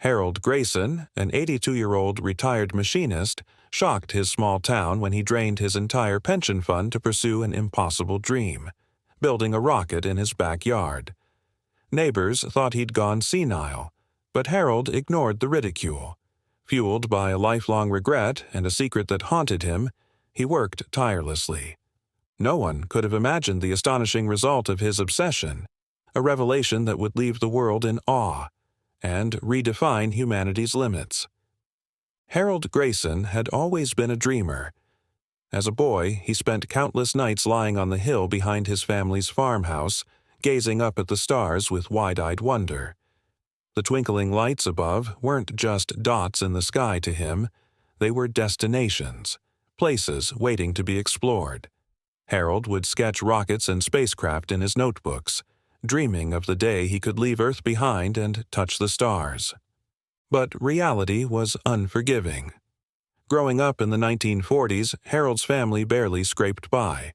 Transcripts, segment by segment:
Harold Grayson, an 82-year-old retired machinist, shocked his small town when he drained his entire pension fund to pursue an impossible dream, building a rocket in his backyard. Neighbors thought he'd gone senile, but Harold ignored the ridicule. Fueled by a lifelong regret and a secret that haunted him, he worked tirelessly. No one could have imagined the astonishing result of his obsession, a revelation that would leave the world in awe and redefine humanity's limits. Harold Grayson had always been a dreamer. As a boy, he spent countless nights lying on the hill behind his family's farmhouse, gazing up at the stars with wide-eyed wonder. The twinkling lights above weren't just dots in the sky to him, they were destinations, places waiting to be explored. Harold would sketch rockets and spacecraft in his notebooks, dreaming of the day he could leave Earth behind and touch the stars. But reality was unforgiving. Growing up in the 1940s, Harold's family barely scraped by.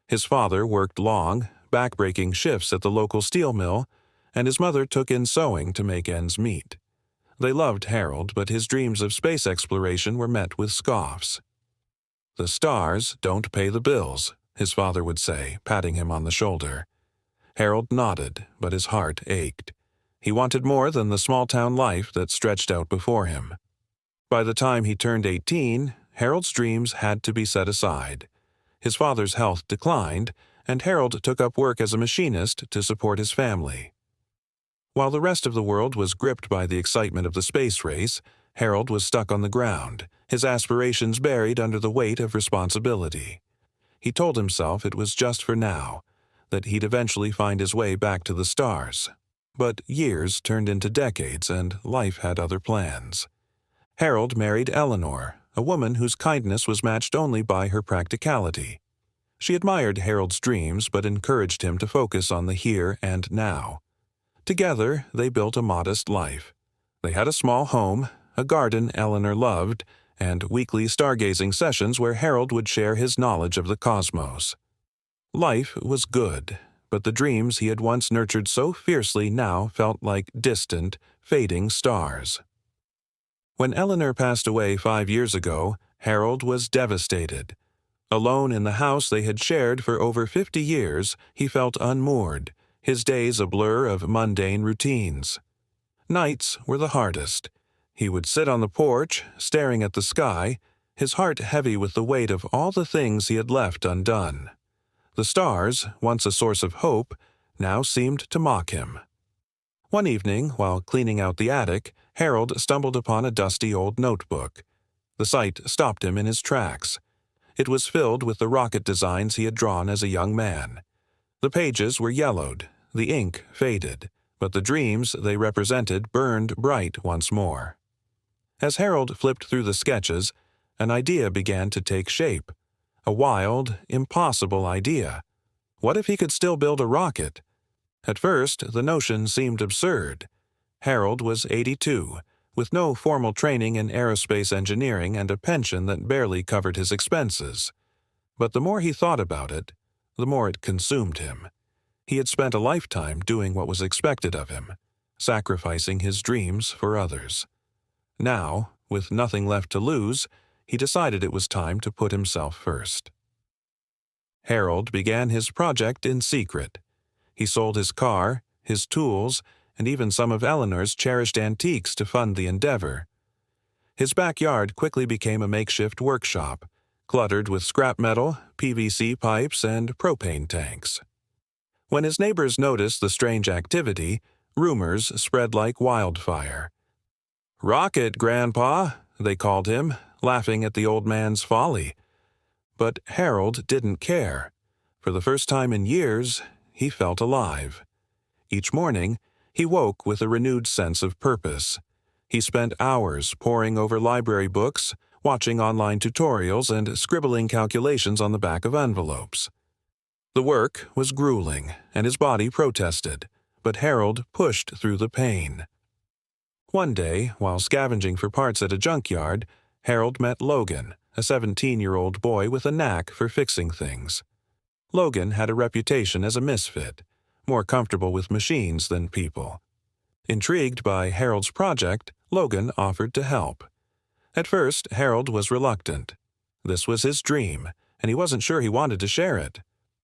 His father worked long, back-breaking shifts at the local steel mill, and his mother took in sewing to make ends meet. They loved Harold, but his dreams of space exploration were met with scoffs. "The stars don't pay the bills," his father would say, patting him on the shoulder. Harold nodded, but his heart ached. He wanted more than the small-town life that stretched out before him. By the time he turned 18, Harold's dreams had to be set aside. His father's health declined, and Harold took up work as a machinist to support his family. While the rest of the world was gripped by the excitement of the space race, Harold was stuck on the ground, his aspirations buried under the weight of responsibility. He told himself it was just for now, that he'd eventually find his way back to the stars. But years turned into decades, and life had other plans. Harold married Eleanor, a woman whose kindness was matched only by her practicality. She admired Harold's dreams but encouraged him to focus on the here and now. Together, they built a modest life. They had a small home, a garden Eleanor loved, and weekly stargazing sessions where Harold would share his knowledge of the cosmos. Life was good, but the dreams he had once nurtured so fiercely now felt like distant, fading stars. When Eleanor passed away 5 years ago, Harold was devastated. Alone in the house they had shared for over 50 years, he felt unmoored, his days a blur of mundane routines. Nights were the hardest. He would sit on the porch, staring at the sky, his heart heavy with the weight of all the things he had left undone. The stars, once a source of hope, now seemed to mock him. One evening, while cleaning out the attic, Harold stumbled upon a dusty old notebook. The sight stopped him in his tracks. It was filled with the rocket designs he had drawn as a young man. The pages were yellowed, the ink faded, but the dreams they represented burned bright once more. As Harold flipped through the sketches, an idea began to take shape. A wild, impossible idea. What if he could still build a rocket? At first, the notion seemed absurd. Harold was 82, with no formal training in aerospace engineering and a pension that barely covered his expenses. But the more he thought about it, the more it consumed him. He had spent a lifetime doing what was expected of him, sacrificing his dreams for others. Now, with nothing left to lose, he decided it was time to put himself first. Harold began his project in secret. He sold his car, his tools, and even some of Eleanor's cherished antiques to fund the endeavor. His backyard quickly became a makeshift workshop, cluttered with scrap metal, PVC pipes, and propane tanks. When his neighbors noticed the strange activity, rumors spread like wildfire. "Rocket, Grandpa," they called him, laughing at the old man's folly. But Harold didn't care. For the first time in years, he felt alive. Each morning, he woke with a renewed sense of purpose. He spent hours poring over library books, watching online tutorials, and scribbling calculations on the back of envelopes. The work was grueling, and his body protested, but Harold pushed through the pain. One day, while scavenging for parts at a junkyard, Harold met Logan, a 17-year-old boy with a knack for fixing things. Logan had a reputation as a misfit, more comfortable with machines than people. Intrigued by Harold's project, Logan offered to help. At first, Harold was reluctant. This was his dream, and he wasn't sure he wanted to share it.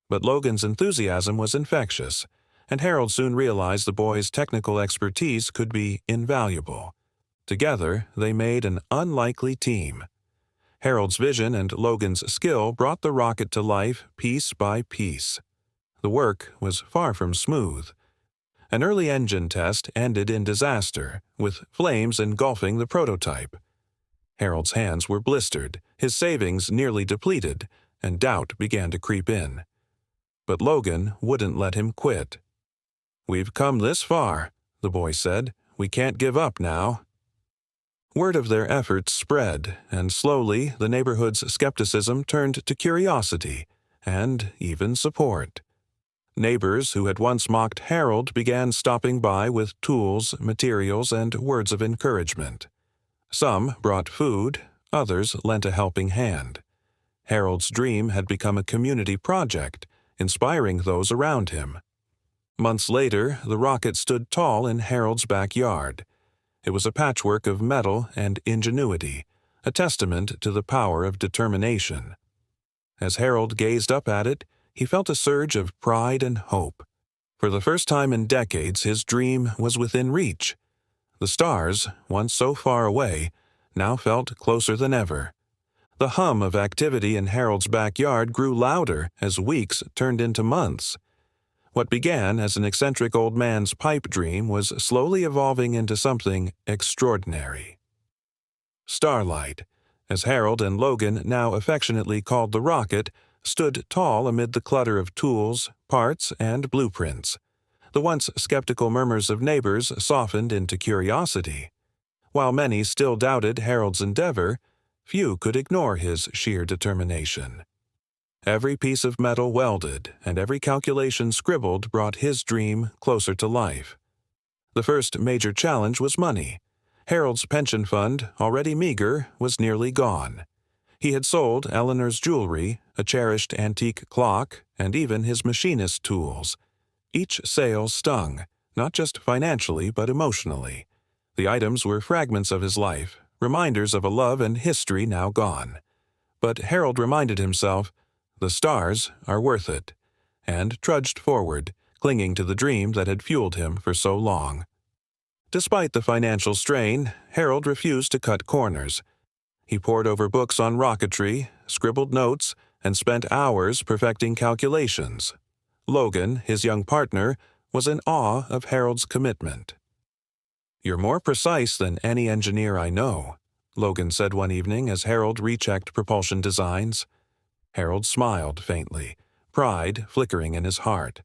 But Logan's enthusiasm was infectious, and Harold soon realized the boy's technical expertise could be invaluable. Together, they made an unlikely team. Harold's vision and Logan's skill brought the rocket to life piece by piece. The work was far from smooth. An early engine test ended in disaster, with flames engulfing the prototype. Harold's hands were blistered, his savings nearly depleted, and doubt began to creep in. But Logan wouldn't let him quit. "We've come this far," the boy said. "We can't give up now." Word of their efforts spread, and slowly the neighborhood's skepticism turned to curiosity and even support. Neighbors who had once mocked Harold began stopping by with tools, materials, and words of encouragement. Some brought food, others lent a helping hand. Harold's dream had become a community project, inspiring those around him. Months later, the rocket stood tall in Harold's backyard. It was a patchwork of metal and ingenuity, a testament to the power of determination. As Harold gazed up at it, he felt a surge of pride and hope. For the first time in decades, his dream was within reach. The stars, once so far away, now felt closer than ever. The hum of activity in Harold's backyard grew louder as weeks turned into months. What began as an eccentric old man's pipe dream was slowly evolving into something extraordinary. Starlight, as Harold and Logan now affectionately called the rocket, stood tall amid the clutter of tools, parts, and blueprints. The once skeptical murmurs of neighbors softened into curiosity. While many still doubted Harold's endeavor, few could ignore his sheer determination. Every piece of metal welded and every calculation scribbled brought his dream closer to life. The first major challenge was money. Harold's pension fund, already meager, was nearly gone. He had sold Eleanor's jewelry, a cherished antique clock, and even his machinist tools. Each sale stung, not just financially but emotionally. The items were fragments of his life, reminders of a love and history now gone. But Harold reminded himself, the stars are worth it, and trudged forward, clinging to the dream that had fueled him for so long. Despite the financial strain, Harold refused to cut corners. He pored over books on rocketry, scribbled notes, and spent hours perfecting calculations. Logan, his young partner, was in awe of Harold's commitment. "You're more precise than any engineer I know," Logan said one evening as Harold rechecked propulsion designs. Harold smiled faintly, pride flickering in his heart.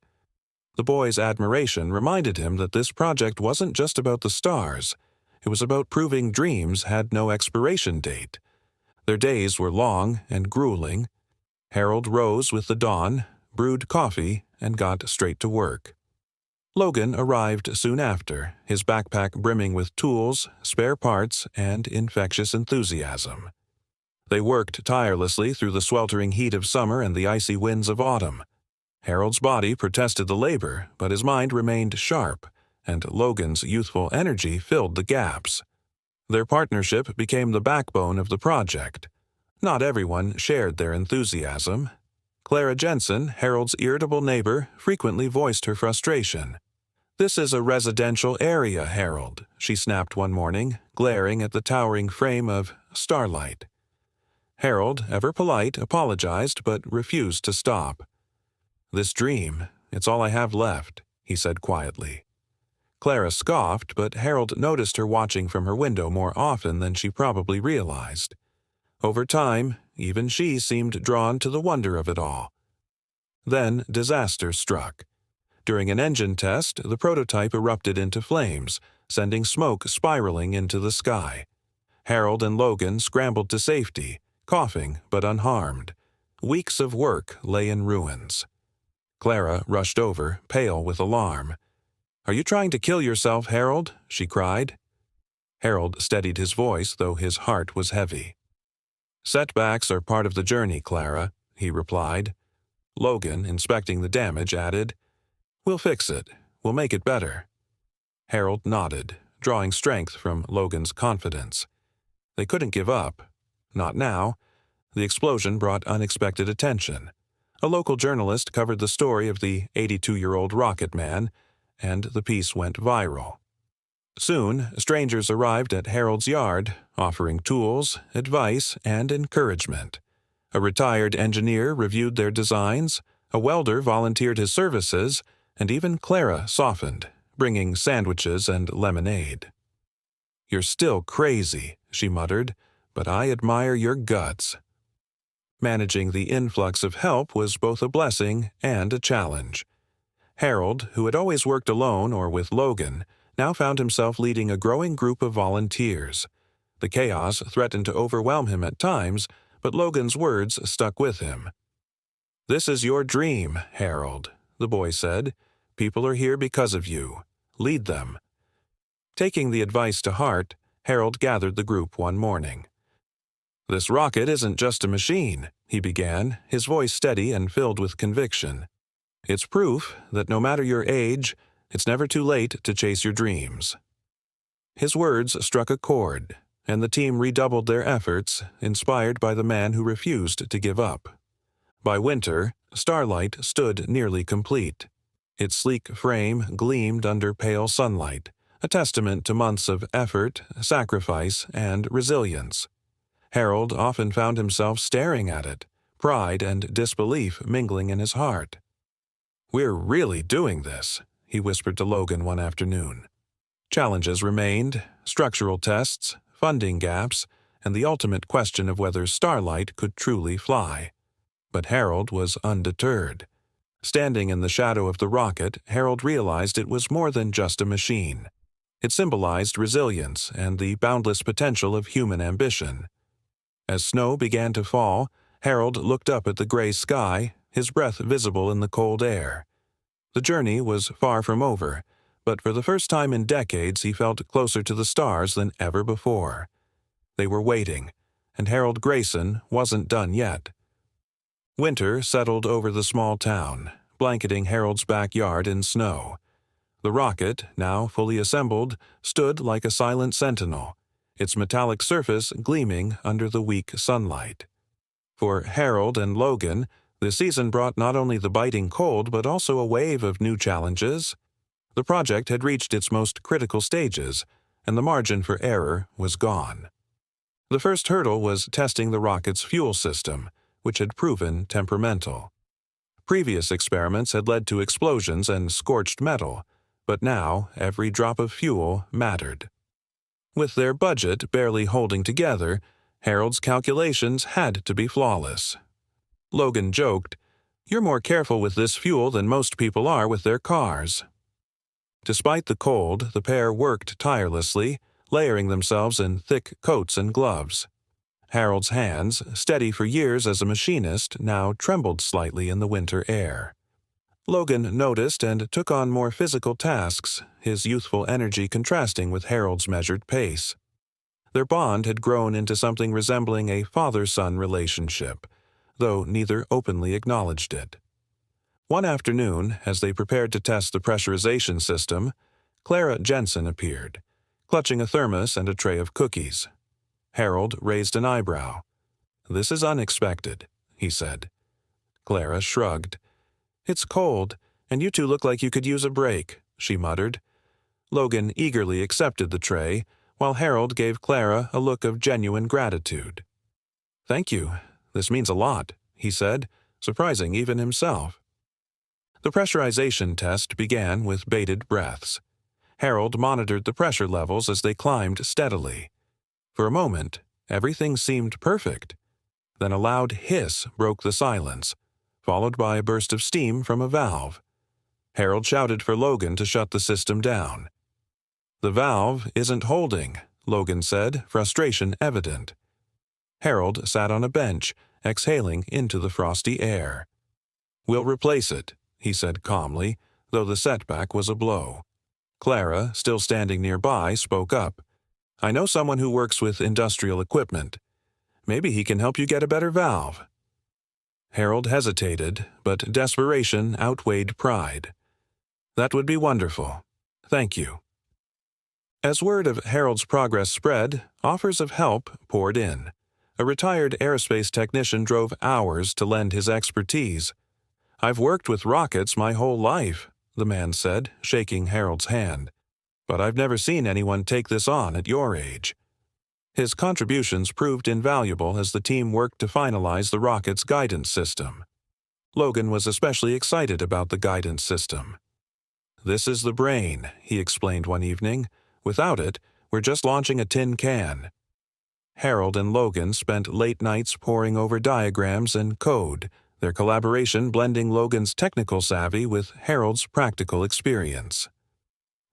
The boy's admiration reminded him that this project wasn't just about the stars. It was about proving dreams had no expiration date. Their days were long and grueling. Harold rose with the dawn, brewed coffee, and got straight to work. Logan arrived soon after, his backpack brimming with tools, spare parts, and infectious enthusiasm. They worked tirelessly through the sweltering heat of summer and the icy winds of autumn. Harold's body protested the labor, but his mind remained sharp, and Logan's youthful energy filled the gaps. Their partnership became the backbone of the project. Not everyone shared their enthusiasm. Clara Jensen, Harold's irritable neighbor, frequently voiced her frustration. "This is a residential area, Harold," she snapped one morning, glaring at the towering frame of Starlight. Harold, ever polite, apologized but refused to stop. "This dream, it's all I have left," he said quietly. Clara scoffed, but Harold noticed her watching from her window more often than she probably realized. Over time, even she seemed drawn to the wonder of it all. Then disaster struck. During an engine test, the prototype erupted into flames, sending smoke spiraling into the sky. Harold and Logan scrambled to safety, coughing but unharmed. Weeks of work lay in ruins. Clara rushed over, pale with alarm. "Are you trying to kill yourself, Harold?" she cried. Harold steadied his voice, though his heart was heavy. "Setbacks are part of the journey, Clara," he replied. Logan, inspecting the damage, added, "We'll fix it. We'll make it better." Harold nodded, drawing strength from Logan's confidence. They couldn't give up. Not now. The explosion brought unexpected attention. A local journalist covered the story of the 82-year-old rocket man, and the piece went viral. Soon, strangers arrived at Harold's yard, offering tools, advice, and encouragement. A retired engineer reviewed their designs, a welder volunteered his services, and even Clara softened, bringing sandwiches and lemonade. "You're still crazy," she muttered, "but I admire your guts." Managing the influx of help was both a blessing and a challenge. Harold, who had always worked alone or with Logan, now found himself leading a growing group of volunteers. The chaos threatened to overwhelm him at times, but Logan's words stuck with him. "This is your dream, Harold," the boy said. "People are here because of you. Lead them." Taking the advice to heart, Harold gathered the group one morning. "This rocket isn't just a machine," he began, his voice steady and filled with conviction. "It's proof that no matter your age, it's never too late to chase your dreams." His words struck a chord, and the team redoubled their efforts, inspired by the man who refused to give up. By winter, Starlight stood nearly complete. Its sleek frame gleamed under pale sunlight, a testament to months of effort, sacrifice, and resilience. Harold often found himself staring at it, pride and disbelief mingling in his heart. "We're really doing this," he whispered to Logan one afternoon. Challenges remained: structural tests, funding gaps, and the ultimate question of whether Starlight could truly fly. But Harold was undeterred. Standing in the shadow of the rocket, Harold realized it was more than just a machine. It symbolized resilience and the boundless potential of human ambition. As snow began to fall, Harold looked up at the gray sky, his breath visible in the cold air. The journey was far from over, but for the first time in decades he felt closer to the stars than ever before. They were waiting, and Harold Grayson wasn't done yet. Winter settled over the small town, blanketing Harold's backyard in snow. The rocket, now fully assembled, stood like a silent sentinel, its metallic surface gleaming under the weak sunlight. For Harold and Logan, the season brought not only the biting cold but also a wave of new challenges. The project had reached its most critical stages, and the margin for error was gone. The first hurdle was testing the rocket's fuel system, which had proven temperamental. Previous experiments had led to explosions and scorched metal, but now every drop of fuel mattered. With their budget barely holding together, Harold's calculations had to be flawless. Logan joked, "You're more careful with this fuel than most people are with their cars." Despite the cold, the pair worked tirelessly, layering themselves in thick coats and gloves. Harold's hands, steady for years as a machinist, now trembled slightly in the winter air. Logan noticed and took on more physical tasks, his youthful energy contrasting with Harold's measured pace. Their bond had grown into something resembling a father-son relationship, though neither openly acknowledged it. One afternoon, as they prepared to test the pressurization system, Clara Jensen appeared, clutching a thermos and a tray of cookies. Harold raised an eyebrow. "This is unexpected," he said. Clara shrugged. "It's cold, and you two look like you could use a break," she muttered. Logan eagerly accepted the tray, while Harold gave Clara a look of genuine gratitude. "Thank you. This means a lot," he said, surprising even himself. The pressurization test began with bated breaths. Harold monitored the pressure levels as they climbed steadily. For a moment, everything seemed perfect. Then a loud hiss broke the silence, followed by a burst of steam from a valve. Harold shouted for Logan to shut the system down. "The valve isn't holding," Logan said, frustration evident. Harold sat on a bench, exhaling into the frosty air. "We'll replace it," he said calmly, though the setback was a blow. Clara, still standing nearby, spoke up. "I know someone who works with industrial equipment. Maybe he can help you get a better valve." Harold hesitated, but desperation outweighed pride. "That would be wonderful. Thank you." As word of Harold's progress spread, offers of help poured in. A retired aerospace technician drove hours to lend his expertise. "I've worked with rockets my whole life," the man said, shaking Harold's hand. "But I've never seen anyone take this on at your age." His contributions proved invaluable as the team worked to finalize the rocket's guidance system. Logan was especially excited about the guidance system. "This is the brain," he explained one evening. "Without it, we're just launching a tin can." Harold and Logan spent late nights poring over diagrams and code, their collaboration blending Logan's technical savvy with Harold's practical experience.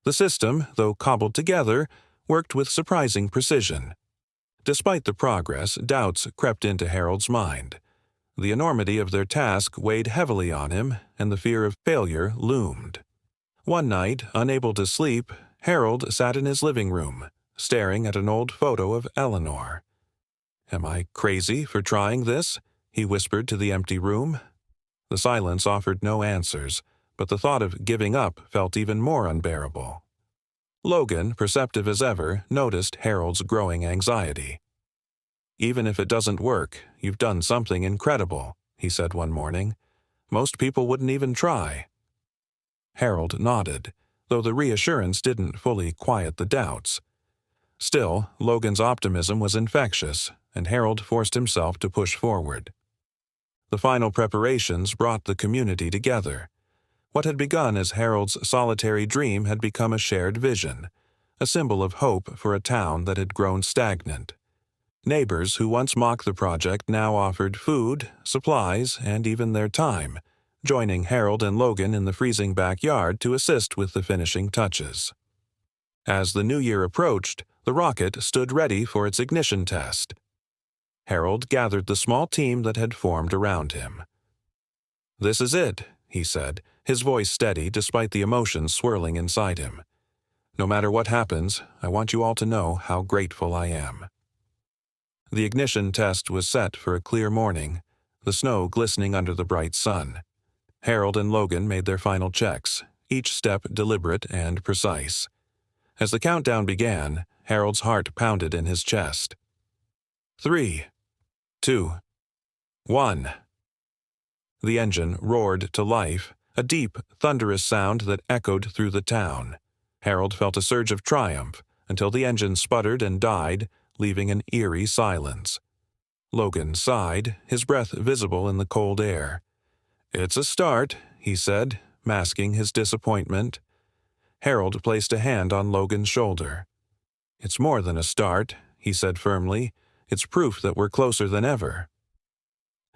The system, though cobbled together, worked with surprising precision. Despite the progress, doubts crept into Harold's mind. The enormity of their task weighed heavily on him, and the fear of failure loomed. One night, unable to sleep, Harold sat in his living room, staring at an old photo of Eleanor. "Am I crazy for trying this?" he whispered to the empty room. The silence offered no answers, but the thought of giving up felt even more unbearable. Logan, perceptive as ever, noticed Harold's growing anxiety. "Even if it doesn't work, you've done something incredible," he said one morning. "Most people wouldn't even try." Harold nodded, though the reassurance didn't fully quiet the doubts. Still, Logan's optimism was infectious, and Harold forced himself to push forward. The final preparations brought the community together. What had begun as Harold's solitary dream had become a shared vision, a symbol of hope for a town that had grown stagnant. Neighbors who once mocked the project now offered food, supplies, and even their time, joining Harold and Logan in the freezing backyard to assist with the finishing touches. As the new year approached, the rocket stood ready for its ignition test. Harold gathered the small team that had formed around him. "This is it," he said, his voice steady despite the emotions swirling inside him. "No matter what happens, I want you all to know how grateful I am." The ignition test was set for a clear morning, the snow glistening under the bright sun. Harold and Logan made their final checks, each step deliberate and precise. As the countdown began, Harold's heart pounded in his chest. 3, 2, 1. The engine roared to life, a deep, thunderous sound that echoed through the town. Harold felt a surge of triumph until the engine sputtered and died, leaving an eerie silence. Logan sighed, his breath visible in the cold air. "It's a start," he said, masking his disappointment. Harold placed a hand on Logan's shoulder. "It's more than a start," he said firmly. "It's proof that we're closer than ever."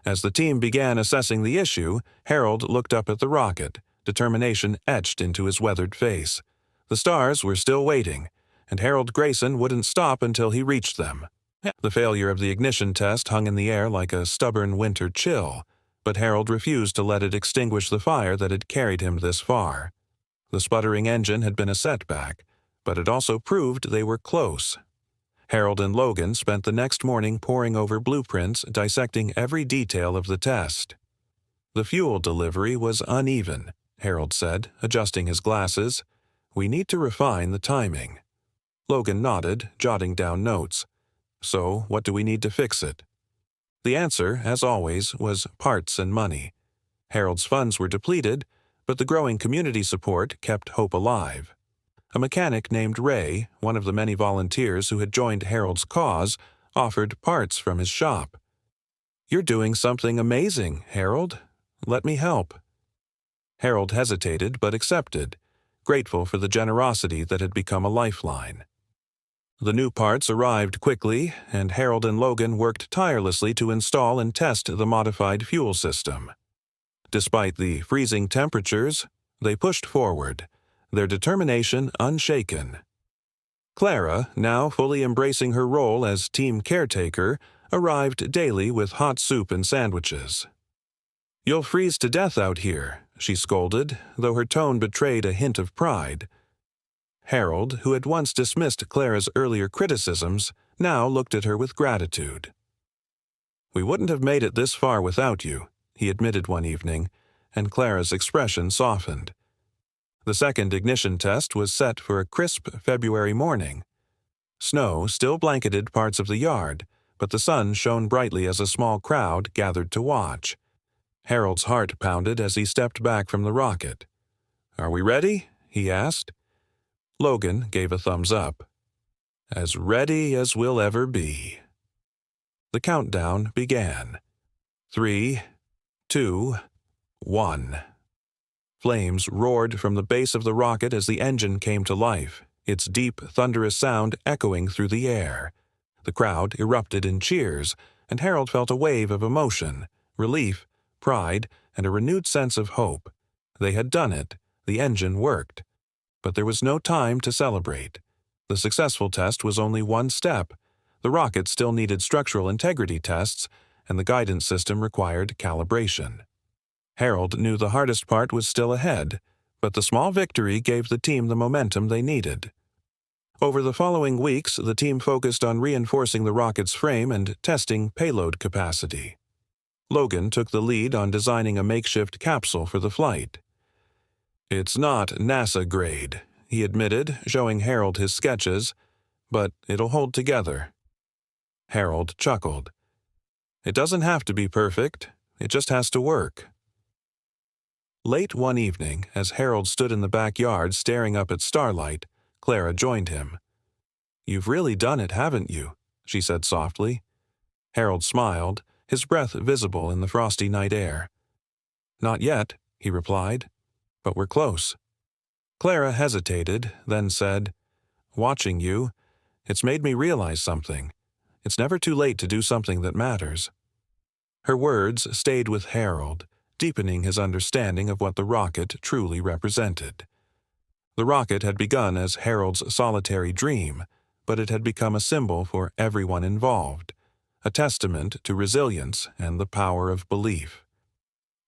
As the team began assessing the issue, Harold looked up at the rocket, determination etched into his weathered face. The stars were still waiting, and Harold Grayson wouldn't stop until he reached them. The failure of the ignition test hung in the air like a stubborn winter chill, but Harold refused to let it extinguish the fire that had carried him this far. The sputtering engine had been a setback, but it also proved they were close. Harold and Logan spent the next morning poring over blueprints, dissecting every detail of the test. "The fuel delivery was uneven," Harold said, adjusting his glasses. "We need to refine the timing." Logan nodded, jotting down notes. "So, what do we need to fix it?" The answer, as always, was parts and money. Harold's funds were depleted, but the growing community support kept hope alive. A mechanic named Ray, one of the many volunteers who had joined Harold's cause, offered parts from his shop. "You're doing something amazing, Harold. Let me help." Harold hesitated but accepted, grateful for the generosity that had become a lifeline. The new parts arrived quickly, and Harold and Logan worked tirelessly to install and test the modified fuel system. Despite the freezing temperatures, they pushed forward, their determination unshaken. Clara, now fully embracing her role as team caretaker, arrived daily with hot soup and sandwiches. "You'll freeze to death out here," she scolded, though her tone betrayed a hint of pride. Harold, who had once dismissed Clara's earlier criticisms, now looked at her with gratitude. "We wouldn't have made it this far without you," he admitted one evening, and Clara's expression softened. The second ignition test was set for a crisp February morning. Snow still blanketed parts of the yard, but the sun shone brightly as a small crowd gathered to watch. Harold's heart pounded as he stepped back from the rocket. "Are we ready?" he asked. Logan gave a thumbs up. "As ready as we'll ever be." The countdown began. 3, 2, 1. Flames roared from the base of the rocket as the engine came to life, its deep, thunderous sound echoing through the air. The crowd erupted in cheers, and Harold felt a wave of emotion, relief, pride, and a renewed sense of hope. They had done it. The engine worked. But there was no time to celebrate. The successful test was only one step. The rocket still needed structural integrity tests, and the guidance system required calibration. Harold knew the hardest part was still ahead, but the small victory gave the team the momentum they needed. Over the following weeks, the team focused on reinforcing the rocket's frame and testing payload capacity. Logan took the lead on designing a makeshift capsule for the flight. "It's not NASA grade," he admitted, showing Harold his sketches, "but it'll hold together." Harold chuckled. "It doesn't have to be perfect. It just has to work." Late one evening, as Harold stood in the backyard staring up at starlight, Clara joined him. "You've really done it, haven't you?" she said softly. Harold smiled, his breath visible in the frosty night air. "Not yet," he replied, "but we're close." Clara hesitated, then said, "Watching you, it's made me realize something. It's never too late to do something that matters." Her words stayed with Harold, deepening his understanding of what the rocket truly represented. The rocket had begun as Harold's solitary dream, but it had become a symbol for everyone involved, a testament to resilience and the power of belief.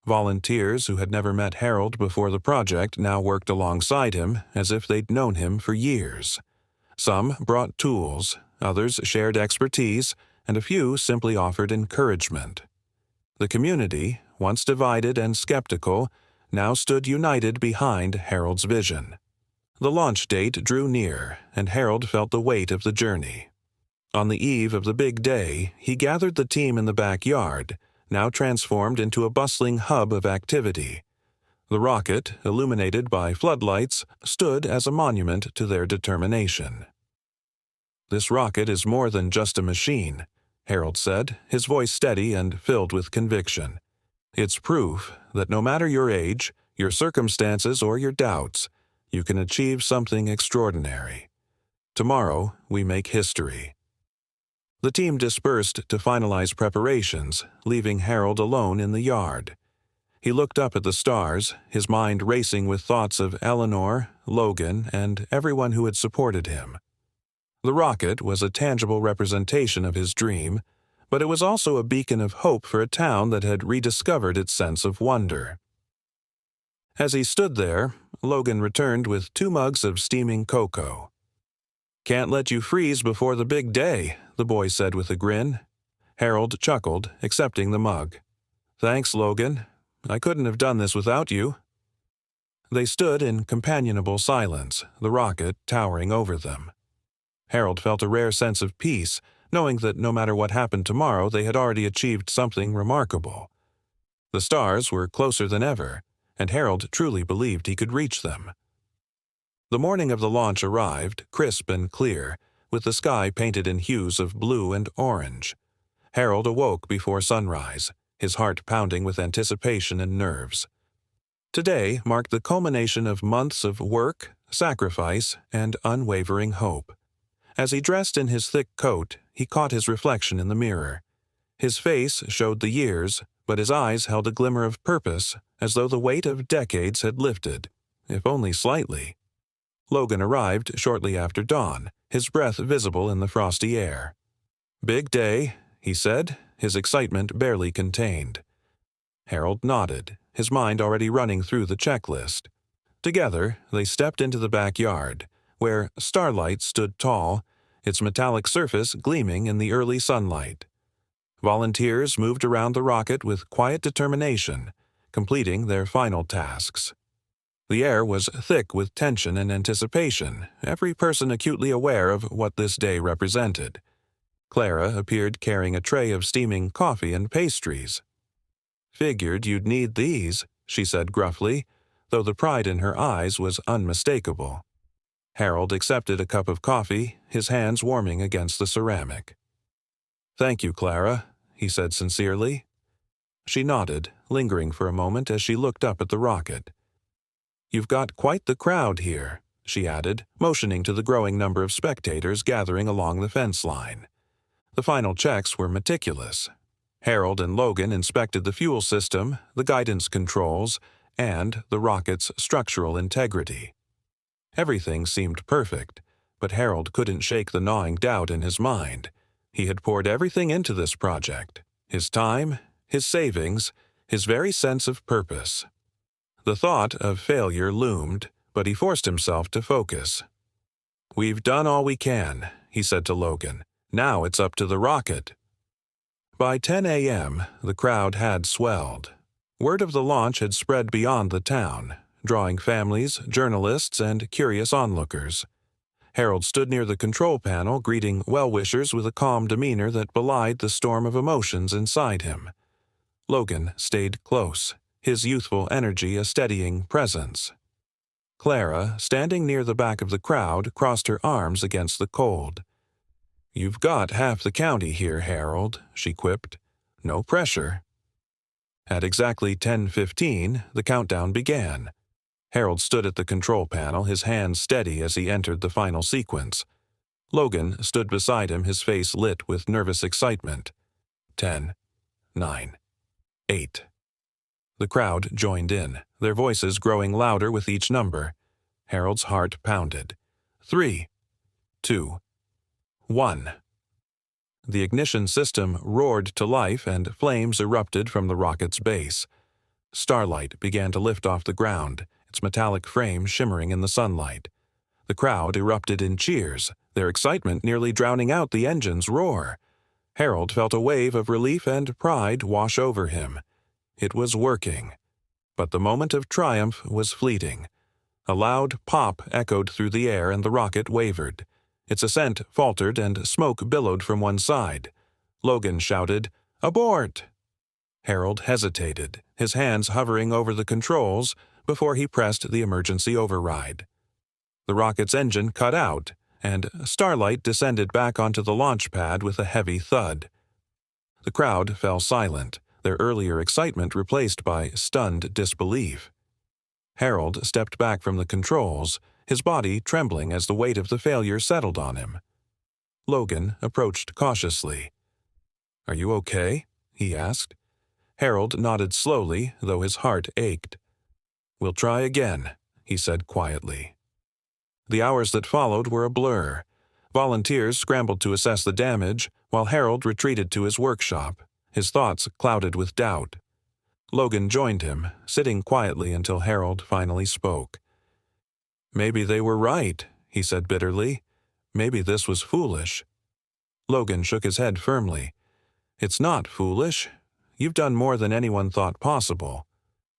Volunteers who had never met Harold before the project now worked alongside him as if they'd known him for years. Some brought tools, others shared expertise, and a few simply offered encouragement. The community, once divided and skeptical, now stood united behind Harold's vision. The launch date drew near, and Harold felt the weight of the journey. On the eve of the big day, he gathered the team in the backyard, now transformed into a bustling hub of activity. The rocket, illuminated by floodlights, stood as a monument to their determination. "This rocket is more than just a machine," Harold said, his voice steady and filled with conviction. "It's proof that no matter your age, your circumstances, or your doubts, you can achieve something extraordinary. Tomorrow, we make history." The team dispersed to finalize preparations, leaving Harold alone in the yard. He looked up at the stars, his mind racing with thoughts of Eleanor, Logan, and everyone who had supported him. The rocket was a tangible representation of his dream, but it was also a beacon of hope for a town that had rediscovered its sense of wonder. As he stood there, Logan returned with 2 mugs of steaming cocoa. "Can't let you freeze before the big day," the boy said with a grin. Harold chuckled, accepting the mug. "Thanks, Logan. I couldn't have done this without you." They stood in companionable silence, the rocket towering over them. Harold felt a rare sense of peace, knowing that no matter what happened tomorrow, they had already achieved something remarkable. The stars were closer than ever, and Harold truly believed he could reach them. The morning of the launch arrived, crisp and clear, with the sky painted in hues of blue and orange. Harold awoke before sunrise, his heart pounding with anticipation and nerves. Today marked the culmination of months of work, sacrifice, and unwavering hope. As he dressed in his thick coat, he caught his reflection in the mirror. His face showed the years, but his eyes held a glimmer of purpose, as though the weight of decades had lifted, if only slightly. Logan arrived shortly after dawn, his breath visible in the frosty air. "Big day," he said, his excitement barely contained. Harold nodded, his mind already running through the checklist. Together, they stepped into the backyard, where starlight stood tall, its metallic surface gleaming in the early sunlight. Volunteers moved around the rocket with quiet determination, completing their final tasks. The air was thick with tension and anticipation, every person acutely aware of what this day represented. Clara appeared carrying a tray of steaming coffee and pastries. "Figured you'd need these," she said gruffly, though the pride in her eyes was unmistakable. Harold accepted a cup of coffee, his hands warming against the ceramic. "Thank you, Clara," he said sincerely. She nodded, lingering for a moment as she looked up at the rocket. "You've got quite the crowd here," she added, motioning to the growing number of spectators gathering along the fence line. The final checks were meticulous. Harold and Logan inspected the fuel system, the guidance controls, and the rocket's structural integrity. Everything seemed perfect, but Harold couldn't shake the gnawing doubt in his mind. He had poured everything into this project, his time, his savings, his very sense of purpose. The thought of failure loomed, but he forced himself to focus. "We've done all we can," he said to Logan. "Now it's up to the rocket." By 10 a.m., the crowd had swelled. Word of the launch had spread beyond the town, drawing families, journalists, and curious onlookers. Harold stood near the control panel, greeting well-wishers with a calm demeanor that belied the storm of emotions inside him. Logan stayed close, his youthful energy a steadying presence. Clara, standing near the back of the crowd, crossed her arms against the cold. "You've got half the county here, Harold," she quipped. "No pressure." At exactly 10:15, the countdown began. Harold stood at the control panel, his hands steady as he entered the final sequence. Logan stood beside him, his face lit with nervous excitement. 10, 9, 8. The crowd joined in, their voices growing louder with each number. Harold's heart pounded. 3, 2, 1. The ignition system roared to life and flames erupted from the rocket's base. Starlight began to lift off the ground, its metallic frame shimmering in the sunlight. The crowd erupted in cheers, their excitement nearly drowning out the engine's roar. Harold felt a wave of relief and pride wash over him. It was working. But the moment of triumph was fleeting. A loud pop echoed through the air and the rocket wavered. Its ascent faltered and smoke billowed from one side. Logan shouted, "Abort!" Harold hesitated, his hands hovering over the controls, before he pressed the emergency override. The rocket's engine cut out, and Starlight descended back onto the launch pad with a heavy thud. The crowd fell silent, their earlier excitement replaced by stunned disbelief. Harold stepped back from the controls, his body trembling as the weight of the failure settled on him. Logan approached cautiously. "Are you okay?" he asked. Harold nodded slowly, though his heart ached. "We'll try again," he said quietly. The hours that followed were a blur. Volunteers scrambled to assess the damage, while Harold retreated to his workshop, his thoughts clouded with doubt. Logan joined him, sitting quietly until Harold finally spoke. "Maybe they were right," he said bitterly. "Maybe this was foolish." Logan shook his head firmly. "It's not foolish. You've done more than anyone thought possible.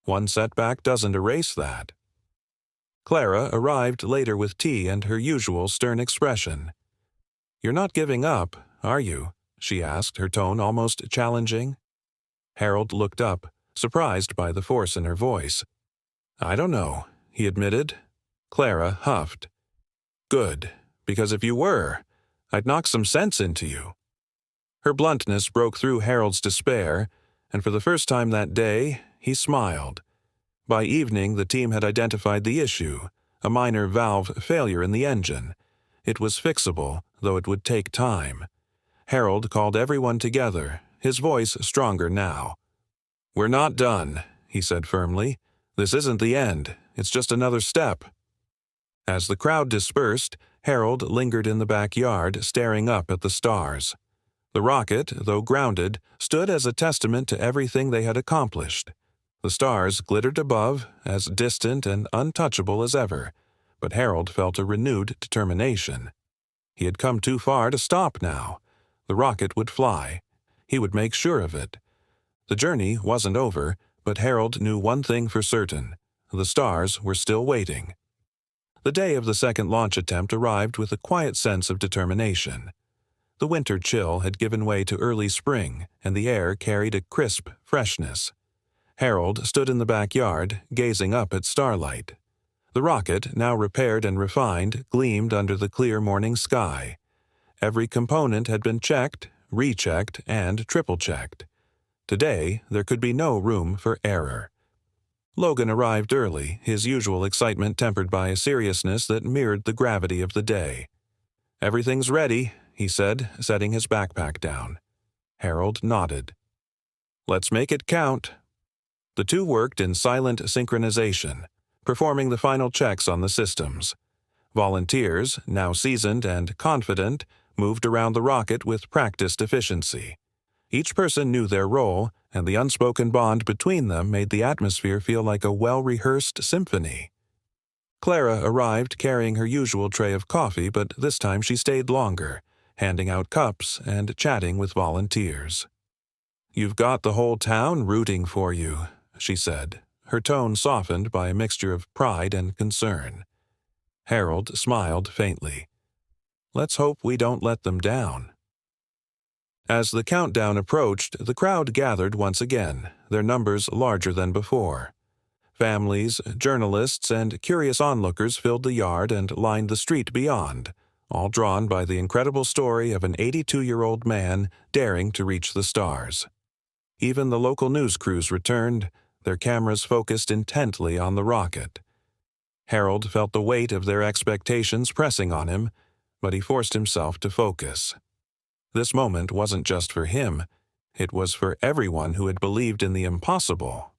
One setback doesn't erase that." Clara arrived later with tea and her usual stern expression. "You're not giving up, are you?" she asked, her tone almost challenging. Harold looked up, surprised by the force in her voice. "I don't know," he admitted. Clara huffed. "Good, because if you were, I'd knock some sense into you." Her bluntness broke through Harold's despair, and for the first time that day, he smiled. By evening, the team had identified the issue, a minor valve failure in the engine. It was fixable, though it would take time. Harold called everyone together, his voice stronger now. "We're not done," he said firmly. "This isn't the end. It's just another step." As the crowd dispersed, Harold lingered in the backyard, staring up at the stars. The rocket, though grounded, stood as a testament to everything they had accomplished. The stars glittered above, as distant and untouchable as ever, but Harold felt a renewed determination. He had come too far to stop now. The rocket would fly. He would make sure of it. The journey wasn't over, but Harold knew one thing for certain. The stars were still waiting. The day of the second launch attempt arrived with a quiet sense of determination. The winter chill had given way to early spring, and the air carried a crisp freshness. Harold stood in the backyard, gazing up at starlight. The rocket, now repaired and refined, gleamed under the clear morning sky. Every component had been checked, rechecked, and triple-checked. Today, there could be no room for error. Logan arrived early, his usual excitement tempered by a seriousness that mirrored the gravity of the day. "Everything's ready," he said, setting his backpack down. Harold nodded. "Let's make it count." The two worked in silent synchronization, performing the final checks on the systems. Volunteers, now seasoned and confident, moved around the rocket with practiced efficiency. Each person knew their role, and the unspoken bond between them made the atmosphere feel like a well-rehearsed symphony. Clara arrived carrying her usual tray of coffee, but this time she stayed longer, handing out cups and chatting with volunteers. "You've got the whole town rooting for you," she said, her tone softened by a mixture of pride and concern. Harold smiled faintly. "Let's hope we don't let them down." As the countdown approached, the crowd gathered once again, their numbers larger than before. Families, journalists, and curious onlookers filled the yard and lined the street beyond, all drawn by the incredible story of an 82-year-old man daring to reach the stars. Even the local news crews returned, their cameras focused intently on the rocket. Harold felt the weight of their expectations pressing on him, but he forced himself to focus. This moment wasn't just for him, it was for everyone who had believed in the impossible.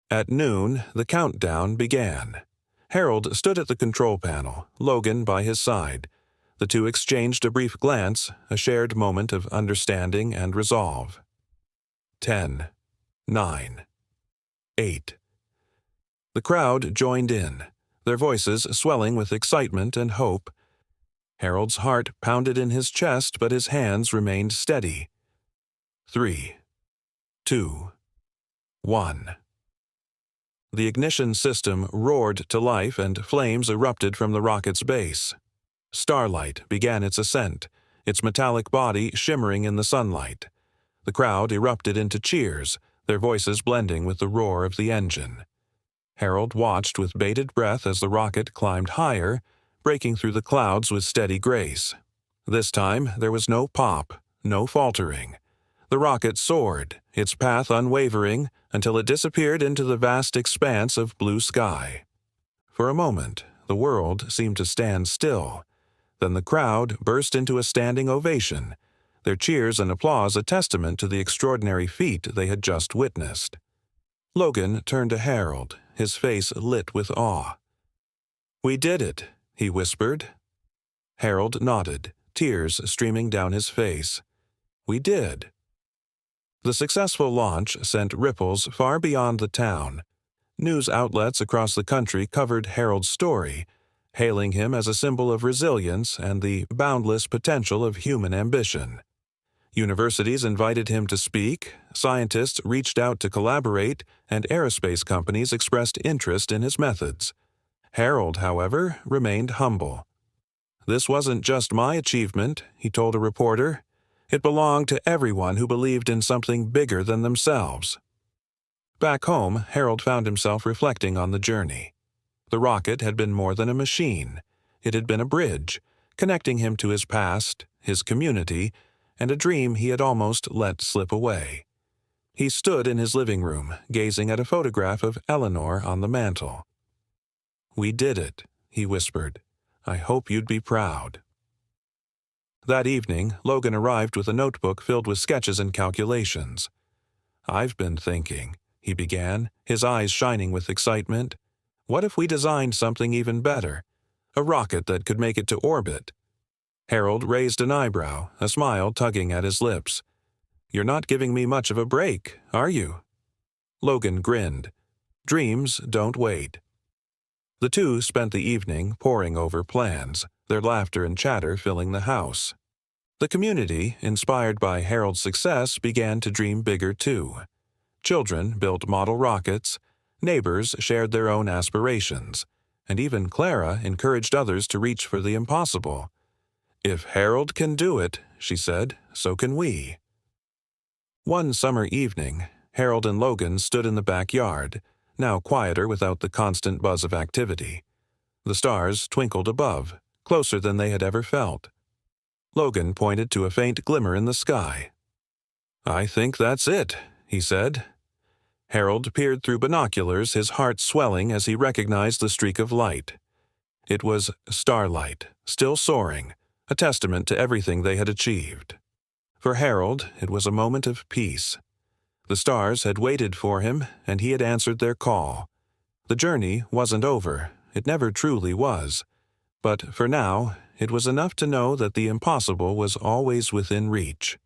At noon, the countdown began. Harold stood at the control panel, Logan by his side. The two exchanged a brief glance, a shared moment of understanding and resolve. 10, 9, 8. The crowd joined in, their voices swelling with excitement and hope. Harold's heart pounded in his chest, but his hands remained steady. 3, 2, 1. The ignition system roared to life and flames erupted from the rocket's base. Starlight began its ascent, its metallic body shimmering in the sunlight. The crowd erupted into cheers, their voices blending with the roar of the engine. Harold watched with bated breath as the rocket climbed higher, breaking through the clouds with steady grace. This time, there was no pop, no faltering. The rocket soared, its path unwavering, until it disappeared into the vast expanse of blue sky. For a moment, the world seemed to stand still. Then the crowd burst into a standing ovation, their cheers and applause a testament to the extraordinary feat they had just witnessed. Logan turned to Harold, his face lit with awe. "We did it," he whispered. Harold nodded, tears streaming down his face. "We did." The successful launch sent ripples far beyond the town. News outlets across the country covered Harold's story, hailing him as a symbol of resilience and the boundless potential of human ambition. Universities invited him to speak, scientists reached out to collaborate, and aerospace companies expressed interest in his methods. Harold, however, remained humble. "This wasn't just my achievement," he told a reporter. "It belonged to everyone who believed in something bigger than themselves." Back home, Harold found himself reflecting on the journey. The rocket had been more than a machine. It had been a bridge, connecting him to his past, his community, and a dream he had almost let slip away. He stood in his living room, gazing at a photograph of Eleanor on the mantel. "We did it," he whispered. "I hope you'd be proud." That evening, Logan arrived with a notebook filled with sketches and calculations. "I've been thinking," he began, his eyes shining with excitement. "What if we designed something even better? A rocket that could make it to orbit?" Harold raised an eyebrow, a smile tugging at his lips. "You're not giving me much of a break, are you?" Logan grinned. "Dreams don't wait." The two spent the evening poring over plans, their laughter and chatter filling the house. The community, inspired by Harold's success, began to dream bigger too. Children built model rockets, Neighbors shared their own aspirations, and even Clara encouraged others to reach for the impossible. "If Harold can do it," she said, "so can we." One summer evening, Harold and Logan stood in the backyard, now quieter without the constant buzz of activity. The stars twinkled above, closer than they had ever felt. Logan pointed to a faint glimmer in the sky. "I think that's it," he said. Harold peered through binoculars, his heart swelling as he recognized the streak of light. It was starlight, still soaring, a testament to everything they had achieved. For Harold, it was a moment of peace. The stars had waited for him, and he had answered their call. The journey wasn't over, it never truly was. But for now, it was enough to know that the impossible was always within reach.